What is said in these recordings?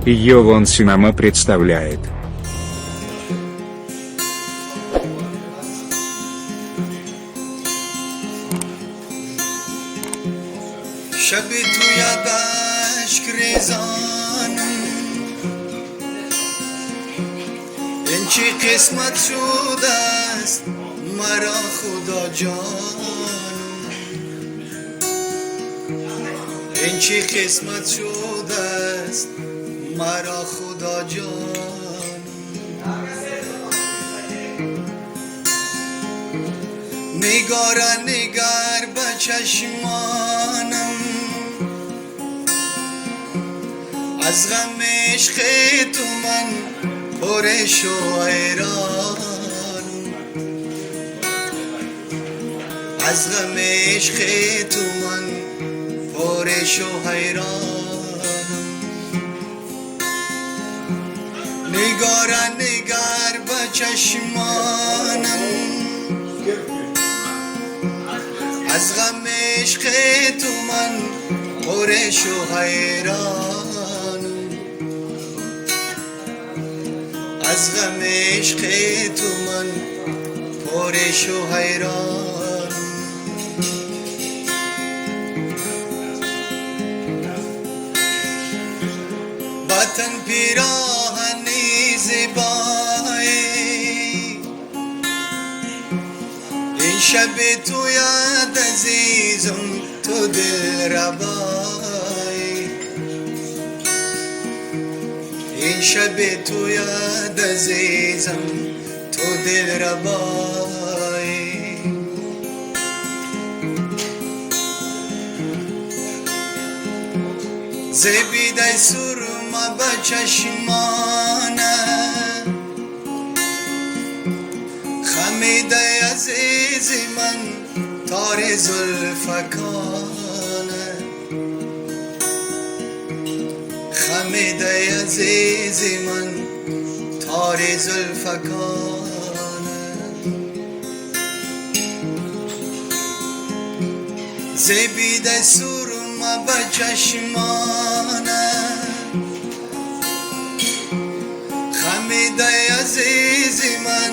Йовон Синема представляет. شب تو یاد اشک ریزانم این چی قسمت شده است مرا خدا جانم این چی قسمت شده است مرا خدا جانم نگار نگر به چشمانم از غم عشق تو من پرش و حیرانم از غم عشق تو من پرش و حیرانم نگار نگر به چشمانم از غم عشق تو من پرش و حیرانم از غم عشق تو من پرش و حیرانم وطن پیراهنی زیبایی این شب تو یاد عزیزم تو دل ربایی این شب تو یاد عزیزم تو دل ربایی زبیده سرما به چشمانه خمیده عزیز من تار زلفکانه خمیده عزیز من تار زلفکانه زبیده سرما به چشمانه خمیده عزیز من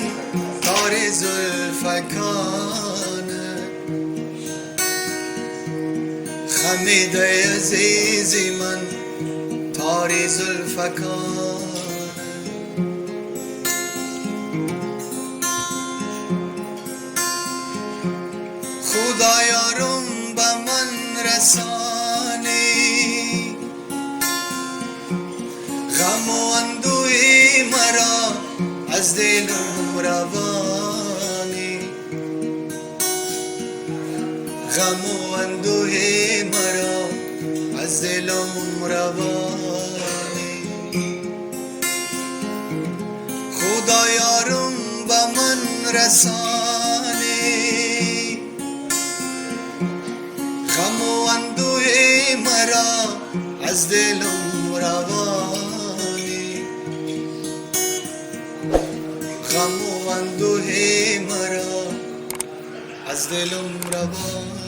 تار زلفکانه خمیده عزیز من تار زلفکانه خدا یارم به من رسانی غم و اندوهی مرا از دلم روانی غم و اندوهی مرا از دلم روانی خدا یارم به من رسانی غم و اندوهی مرا از دلم روانی غم و اندوه مرا از دلم روان